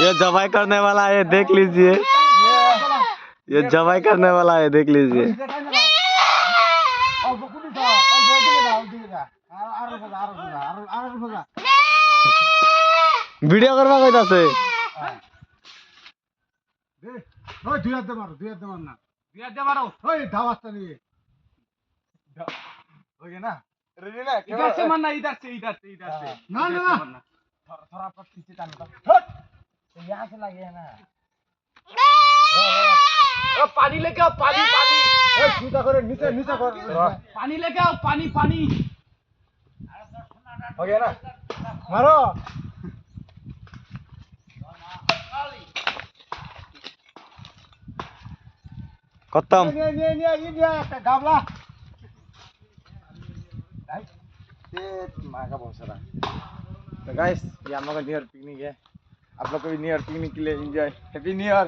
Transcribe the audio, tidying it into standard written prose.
ये जबाई करने वाला है, देख लीजिए। ये जबाई करने वाला है, देख लीजिए। वीडियो करवा कोई दसे ওই দুই হাতে মারো না দুই হাতে মারো ওই ধাওয়াসটা নিয়ে ওকে না রেডি না ইধর से मारना इधर से ना थोड़ा पर पीछे टान दो हट यहां से लगे ना ओ पानी लेके आओ पानी ओए सीधा करे नीचे कर पानी लेके आओ पानी हो गया ना मारो खत्म। ये একটা গাবলা माँ का बहुत सारा। तो गाइस ये हम लोग का न्यू ईयर पिकनिक है। आप लोग को भी न्यू ईयर पिकनिक के लिए एंजॉय। Happy new year.